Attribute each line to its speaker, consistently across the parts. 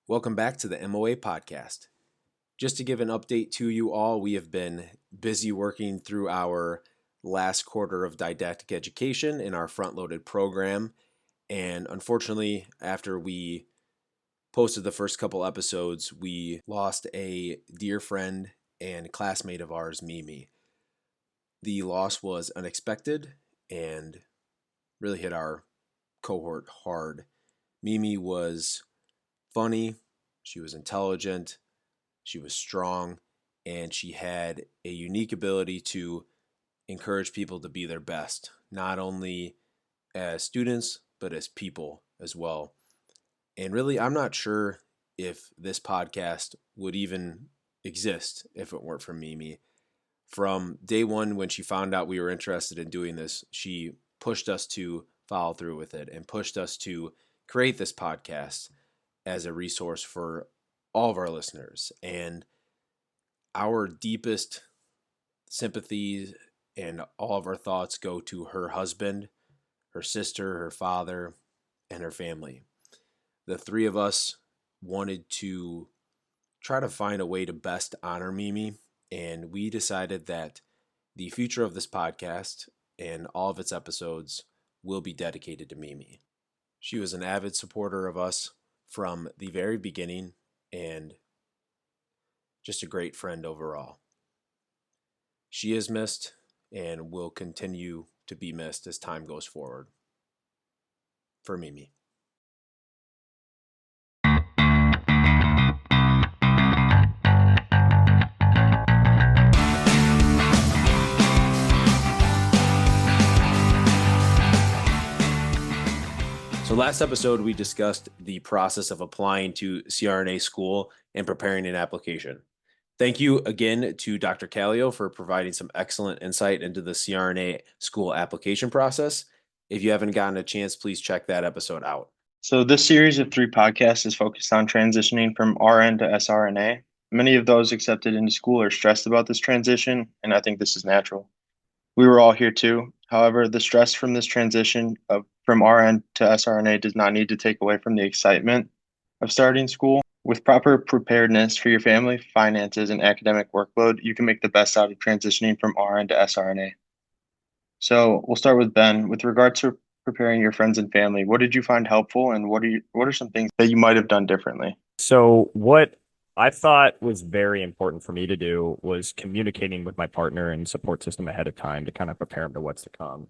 Speaker 1: Welcome back to the MOA podcast. Just to give an update to you all, we have been busy working through our last quarter of didactic education in our front loaded program. And unfortunately, after we posted the first couple episodes, we lost a dear friend and classmate of ours, Mimi. The loss was unexpected and really hit our cohort hard. Mimi was funny, she was intelligent, she was strong, and she had a unique ability to encourage people to be their best, not only as students, but as people as well. And really, I'm not sure if this podcast would even exist if it weren't for Mimi. From day one, when she found out we were interested in doing this, she pushed us to follow through with it and pushed us to create this podcast as a resource for all of our listeners. And our deepest sympathies and all of our thoughts go to her husband, her sister, her father, and her family. The three of us wanted to try to find a way to best honor Mimi, and we decided that the future of this podcast and all of its episodes will be dedicated to Mimi. She was an avid supporter of us from the very beginning and just a great friend overall. She is missed and will continue to be missed as time goes forward. For Mimi. So last episode, we discussed the process of applying to CRNA school and preparing an application. Thank you again to Dr. Callio for providing some excellent insight into the CRNA school application process. If you haven't gotten a chance, please check that episode out.
Speaker 2: So this series of 3 podcasts is focused on transitioning from RN to SRNA. Many of those accepted into school are stressed about this transition, and I think this is natural. We were all here too. However, the stress from this transition from RN to SRNA does not need to take away from the excitement of starting school. With proper preparedness for your family, finances, and academic workload, you can make the best out of transitioning from RN to SRNA. So we'll start with Ben. With regards to preparing your friends and family, what did you find helpful, and what are some things that you might have done differently?
Speaker 3: So what I thought was very important for me to do was communicating with my partner and support system ahead of time to kind of prepare them to what's to come.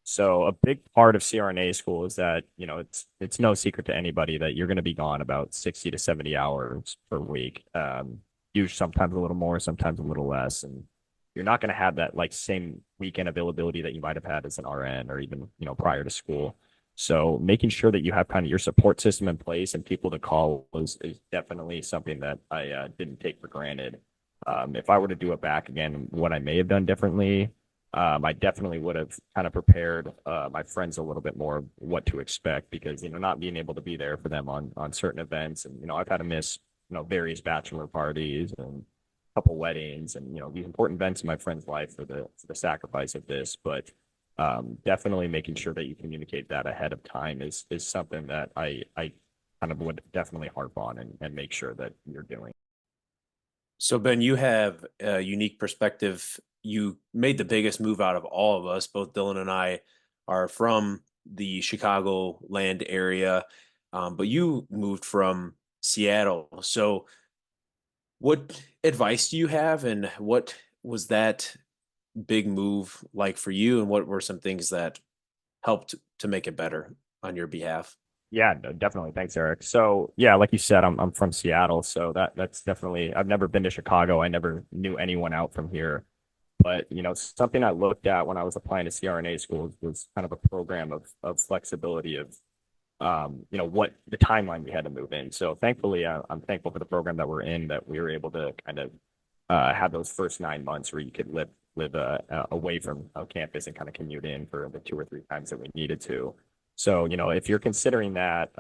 Speaker 3: So a big part of CRNA school is that, it's no secret to anybody that you're going to be gone about 60 to 70 hours per week. Usually sometimes a little more, sometimes a little less. And you're not going to have that like same weekend availability that you might have had as an RN or even, prior to school. So making sure that you have kind of your support system in place and people to call is definitely something that I didn't take for granted. If I were to do it back again, what I may have done differently, I definitely would have kind of prepared my friends a little bit more what to expect because, not being able to be there for them on certain events. And, I've had to miss, various bachelor parties and a couple weddings and, these important events in my friend's life for the sacrifice of this. But definitely making sure that you communicate that ahead of time is something that I kind of would definitely harp on and make sure that you're doing.
Speaker 1: So, Ben, you have a unique perspective. You made the biggest move out of all of us. Both Dylan and I are from the Chicago land area, but you moved from Seattle. So, what advice do you have, and what was that big move like for you, and what were some things that helped to make it better on your behalf?
Speaker 3: Yeah, no, definitely. Thanks, Eric. So yeah, like you said, I'm from Seattle, so that's definitely. I've never been to Chicago. I never knew anyone out from here, but something I looked at when I was applying to CRNA schools was kind of a program of flexibility of what the timeline we had to move in. So thankfully, I'm thankful for the program that we're in that we were able to kind of have those first 9 months where you could live away from campus and kind of commute in for the 2 or 3 times that we needed to. So, if you're considering that,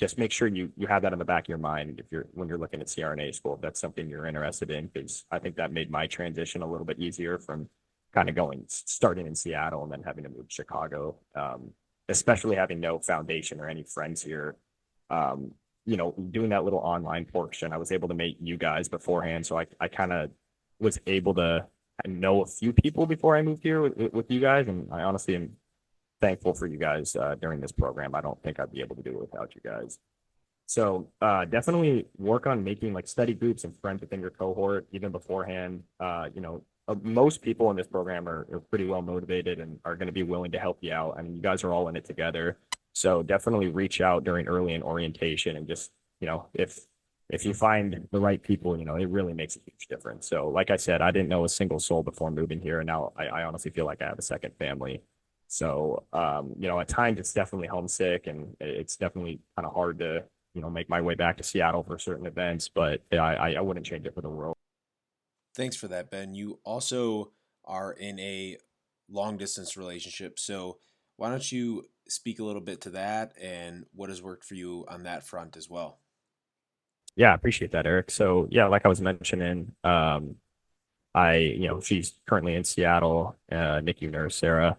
Speaker 3: just make sure you have that in the back of your mind when you're looking at CRNA school, if that's something you're interested in, because I think that made my transition a little bit easier from kind of starting in Seattle and then having to move to Chicago, especially having no foundation or any friends here. doing that little online portion, I was able to meet you guys beforehand. So I kind of was able to know a few people before I moved here with you guys. And I honestly am thankful for you guys during this program. I don't think I'd be able to do it without you guys. So definitely work on making like study groups and friends within your cohort even beforehand. Most people in this program are pretty well motivated and are going to be willing to help you out. I mean, you guys are all in it together. So definitely reach out during early in orientation and just, if you find the right people, it really makes a huge difference. So like I said, I didn't know a single soul before moving here. And now I honestly feel like I have a second family. So, at times it's definitely homesick and it's definitely kind of hard to make my way back to Seattle for certain events, but I wouldn't change it for the world.
Speaker 1: Thanks for that, Ben. You also are in a long distance relationship. So why don't you speak a little bit to that and what has worked for you on that front as well?
Speaker 3: Yeah, I appreciate that, Eric. So yeah, like I was mentioning, she's currently in Seattle, NICU nurse, Sarah.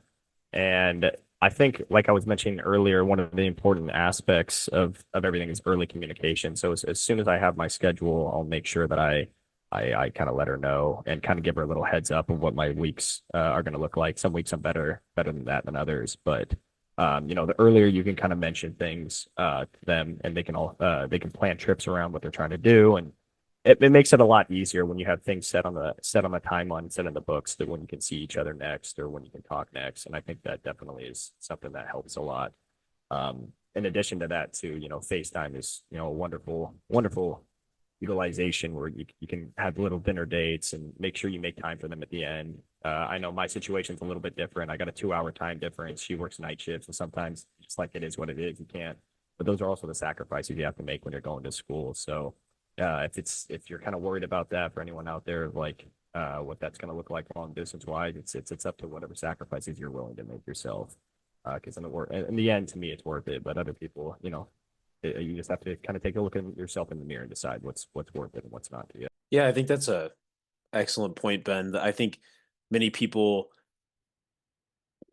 Speaker 3: And I think, like I was mentioning earlier, one of the important aspects of everything is early communication. So as soon as I have my schedule, I'll make sure that I kind of let her know and kind of give her a little heads up of what my weeks are going to look like. Some weeks I'm better than that than others, but the earlier you can kind of mention things to them, and they can plan trips around what they're trying to do, and it makes it a lot easier when you have things set on the timeline, set in the books, that when you can see each other next or when you can talk next. And I think that definitely is something that helps a lot. In addition to that, too, FaceTime is a wonderful utilization where you can have little dinner dates and make sure you make time for them at the end. I know my situation's a little bit different. I got a 2 hour time difference. She works night shifts, and sometimes it's like it is what it is. You can't. But those are also the sacrifices you have to make when you're going to school. So if you're kind of worried about that, for anyone out there, like what that's going to look like long distance wise, it's up to whatever sacrifices you're willing to make yourself. Because in the end, to me, it's worth it. But other people, you just have to kind of take a look at yourself in the mirror and decide what's worth it and what's not to you.
Speaker 1: Yeah, I think that's a excellent point, Ben. I think many people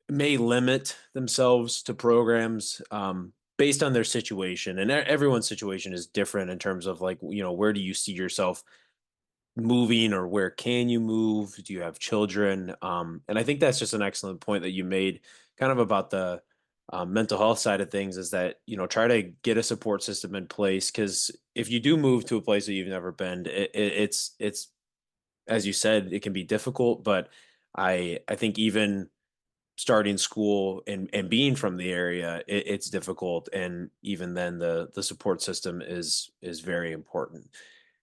Speaker 1: may limit themselves to programs based on their situation, and everyone's situation is different in terms of like where do you see yourself moving or where can you move? Do you have children? And I think that's just an excellent point that you made, kind of about the mental health side of things. Is that try to get a support system in place, because if you do move to a place that you've never been, it's as you said, it can be difficult. But I think even starting school and being from the area, it's difficult, and even then the support system is very important.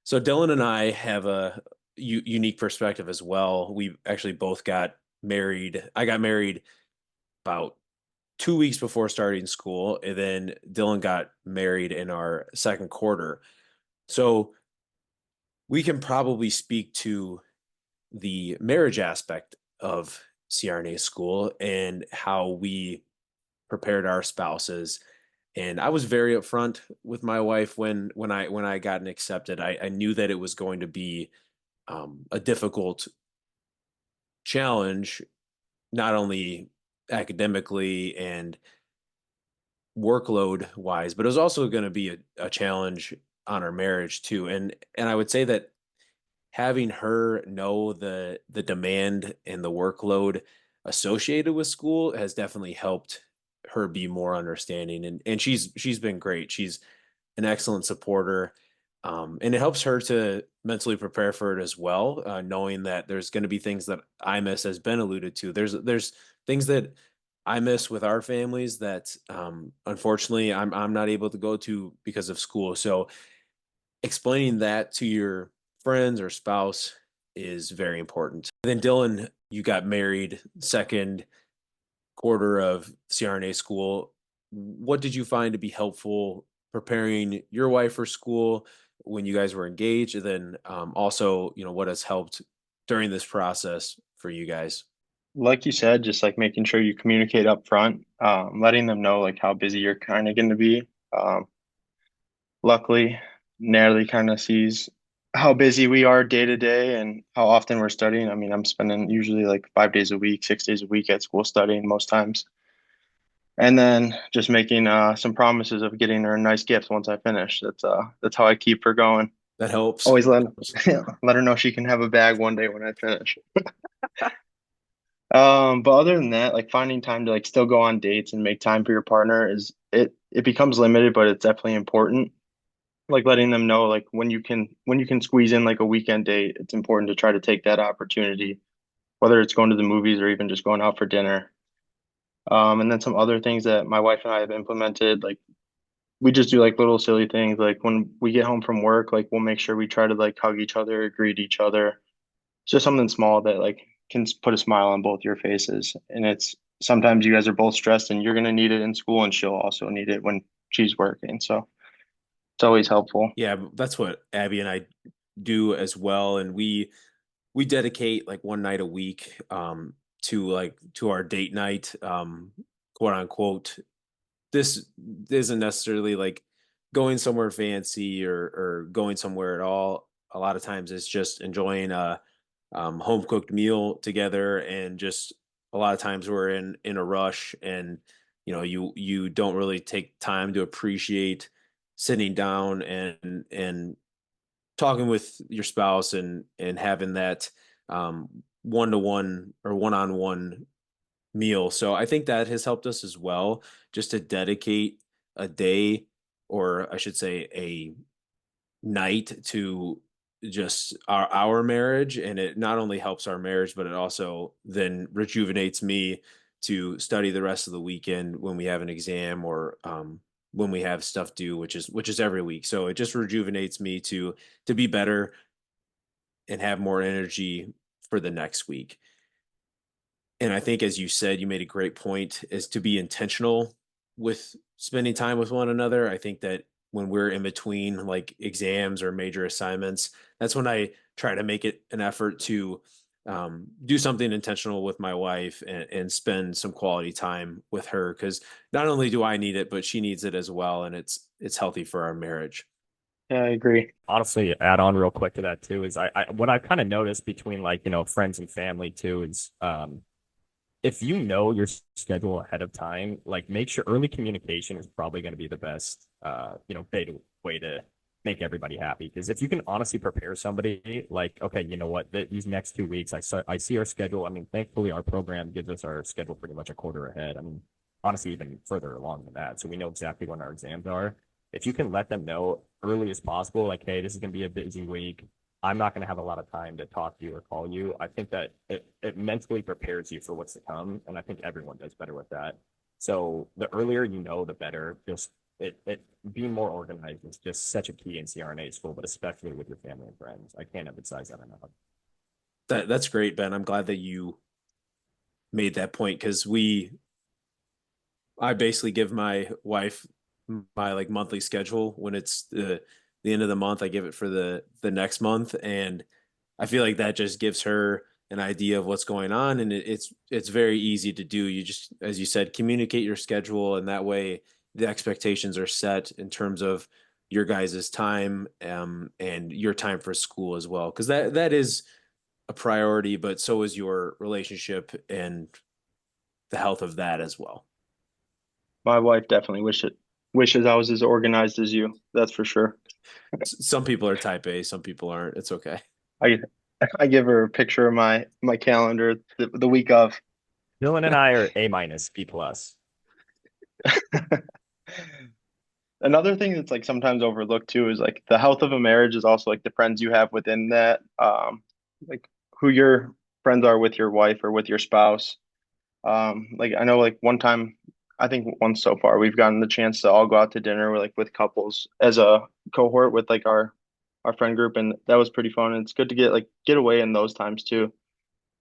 Speaker 1: So Dylan and I have a unique perspective as well. We actually both got married. I got married about 2 weeks before starting school, and then Dylan got married in our second quarter. So we can probably speak to the marriage aspect of CRNA school and how we prepared our spouses. And I was very upfront with my wife when I gotten accepted. I knew that it was going to be a difficult challenge, not only academically and workload wise, but it was also going to be a challenge on our marriage too. And I would say that having her know the demand and the workload associated with school has definitely helped her be more understanding, and she's been great. She's an excellent supporter. And it helps her to mentally prepare for it as well, knowing that there's going to be things that I miss, as Ben alluded to. There's things that I miss with our families that unfortunately I'm not able to go to because of school. So explaining that to your friends or spouse is very important. And then Dylan, you got married second quarter of CRNA school. What did you find to be helpful preparing your wife for school when you guys were engaged? And then also, what has helped during this process for you guys?
Speaker 2: Like you said, just like making sure you communicate up front, letting them know like how busy you're kind of going to be. Luckily, Natalie kind of sees how busy we are day to day and how often we're studying. I mean, I'm spending usually like 5 days a week, 6 days a week at school studying most times. And then just making some promises of getting her a nice gift once I finish. That's how I keep her going.
Speaker 1: That helps.
Speaker 2: Always let her know she can have a bag one day when I finish. But other than that, like finding time to like still go on dates and make time for your partner it becomes limited, but it's definitely important. Like letting them know like when you can squeeze in like a weekend date, it's important to try to take that opportunity, whether it's going to the movies or even just going out for dinner. And then some other things that my wife and I have implemented, like we just do like little silly things. Like when we get home from work, like we'll make sure we try to like hug each other, greet each other. It's just something small that like can put a smile on both your faces. And it's sometimes you guys are both stressed and you're gonna need it in school and she'll also need it when she's working. So it's always helpful.
Speaker 1: Yeah, that's what Abby and I do as well, and we dedicate like one night a week to our date night, quote unquote. This isn't necessarily like going somewhere fancy or going somewhere at all. A lot of times it's just enjoying a home cooked meal together, and just a lot of times we're in a rush, and you don't really take time to appreciate sitting down and talking with your spouse and having that one to one or one on one meal. So I think that has helped us as well, just to dedicate a day, or I should say a night, to just our marriage. And it not only helps our marriage, but it also then rejuvenates me to study the rest of the weekend when we have an exam, or when we have stuff due, which is every week. So it just rejuvenates me to be better and have more energy for the next week. And I think, as you said, you made a great point, is to be intentional with spending time with one another. I think that when we're in between like exams or major assignments, that's when I try to make it an effort to do something intentional with my wife, and spend some quality time with her, because not only do I need it, but she needs it as well, and it's healthy for our marriage.
Speaker 2: Yeah, I agree.
Speaker 3: Honestly, add on real quick to that too is I what I've kind of noticed between like, friends and family too is if you know your schedule ahead of time, like make sure early communication is probably going to be the best, way to make everybody happy. Because if you can honestly prepare somebody, like, okay, you know what, these next 2 weeks, I see our schedule. I mean, thankfully, our program gives us our schedule pretty much a quarter ahead. I mean, honestly, even further along than that. So we know exactly when our exams are. If you can let them know early as possible, like, hey, this is going to be a busy week. I'm not going to have a lot of time to talk to you or call you. I think that it mentally prepares you for what's to come. And I think everyone does better with that. So the earlier you know, the better. Just it being more organized is just such a key in CRNA school, but especially with your family and friends. I can't emphasize that enough.
Speaker 1: That's great, Ben. I'm glad that you made that point, because I basically give my wife my like monthly schedule when it's the end of the month. I give it for the next month, and I feel like that just gives her an idea of what's going on, and it's very easy to do. You just, as you said, communicate your schedule, and that way the expectations are set in terms of your guys' time, and your time for school as well, because that is a priority, but so is your relationship and the health of that as well.
Speaker 2: My wife definitely wishes I was as organized as you. That's for sure.
Speaker 1: Some people are type A, some people aren't. It's okay.
Speaker 2: I I give her a picture of my calendar the week of.
Speaker 3: Dylan and I are A minus, B plus.
Speaker 2: Another thing that's like sometimes overlooked too is like the health of a marriage is also like the friends you have within that, like who your friends are with your wife or with your spouse. Like I know like one time, I think once so far, we've gotten the chance to all go out to dinner with like with couples as a cohort with like our friend group, and that was pretty fun. And it's good to get away in those times too.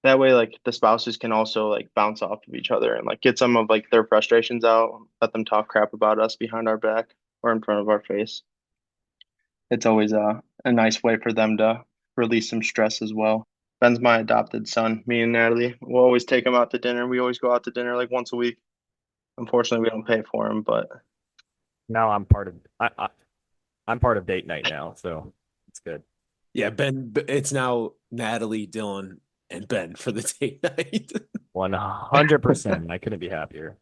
Speaker 2: That way, like the spouses can also like bounce off of each other and like get some of like their frustrations out, let them talk crap about us behind our back or in front of our face. It's always a nice way for them to release some stress as well. Ben's my adopted son. Me and Natalie, we'll always take him out to dinner. We always go out to dinner like once a week. Unfortunately, we don't pay for him, but
Speaker 3: Now I'm part of date night now, so it's good.
Speaker 1: Yeah, Ben. It's now Natalie, Dylan, and Ben for the date night.
Speaker 3: 100%. I couldn't be happier.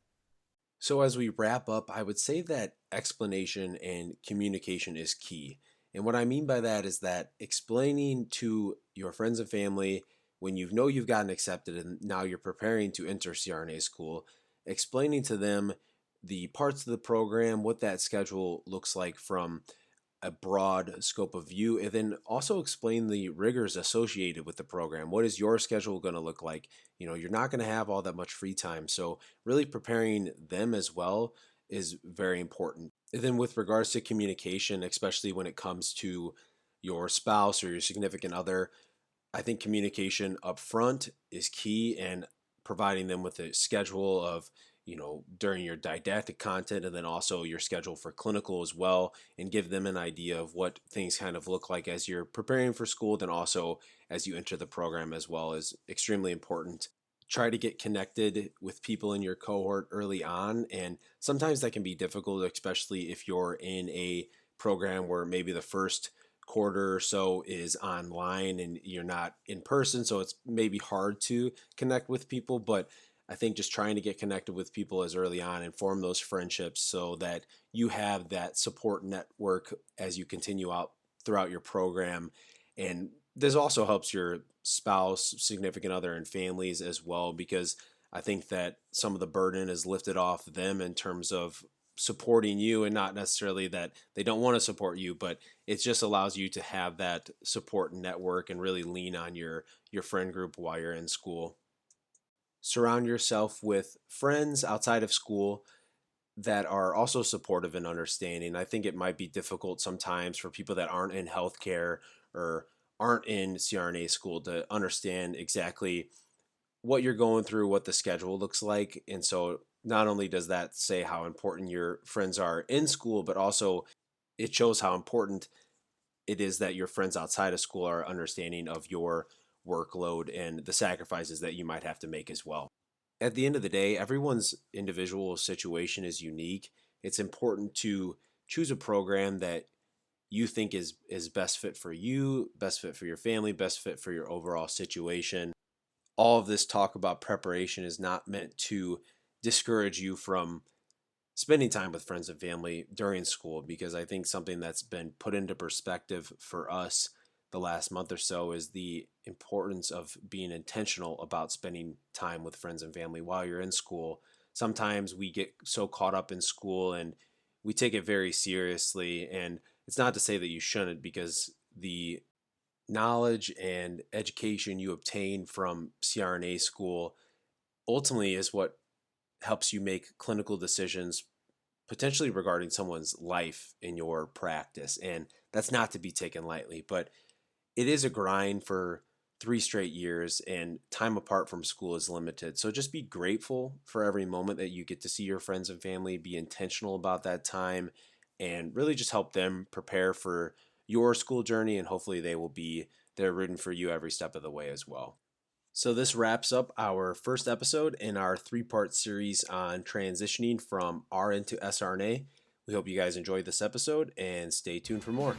Speaker 1: So, as we wrap up, I would say that explanation and communication is key. And what I mean by that is that explaining to your friends and family when you know you've gotten accepted and now you're preparing to enter CRNA school, explaining to them the parts of the program, what that schedule looks like from a broad scope of view, and then also explain the rigors associated with the program. What is your schedule going to look like? You're not going to have all that much free time. So, really preparing them as well is very important. And then, with regards to communication, especially when it comes to your spouse or your significant other, I think communication up front is key, and providing them with a schedule of, during your didactic content and then also your schedule for clinical as well, and give them an idea of what things kind of look like as you're preparing for school, then also as you enter the program as well is extremely important. Try to get connected with people in your cohort early on, and sometimes that can be difficult, especially if you're in a program where maybe the first quarter or so is online and you're not in person, so it's maybe hard to connect with people. But I think just trying to get connected with people as early on and form those friendships so that you have that support network as you continue out throughout your program. And this also helps your spouse, significant other, and families as well, because I think that some of the burden is lifted off them in terms of supporting you, and not necessarily that they don't want to support you, but it just allows you to have that support network and really lean on your friend group while you're in school. Surround yourself with friends outside of school that are also supportive and understanding. I think it might be difficult sometimes for people that aren't in healthcare or aren't in CRNA school to understand exactly what you're going through, what the schedule looks like. And so not only does that say how important your friends are in school, but also it shows how important it is that your friends outside of school are understanding of your workload and the sacrifices that you might have to make as well. At the end of the day, everyone's individual situation is unique. It's important to choose a program that you think is best fit for you, best fit for your family, best fit for your overall situation. All of this talk about preparation is not meant to discourage you from spending time with friends and family during school, because I think something that's been put into perspective for us the last month or so is the importance of being intentional about spending time with friends and family while you're in school. Sometimes we get so caught up in school and we take it very seriously, and it's not to say that you shouldn't, because the knowledge and education you obtain from CRNA school ultimately is what helps you make clinical decisions potentially regarding someone's life in your practice. And that's not to be taken lightly, but it is a grind for 3 straight years, and time apart from school is limited. So just be grateful for every moment that you get to see your friends and family, be intentional about that time, and really just help them prepare for your school journey. And hopefully they will be there rooting for you every step of the way as well. So, this wraps up our first episode in our 3-part series on transitioning from RN to SRNA. We hope you guys enjoyed this episode and stay tuned for more.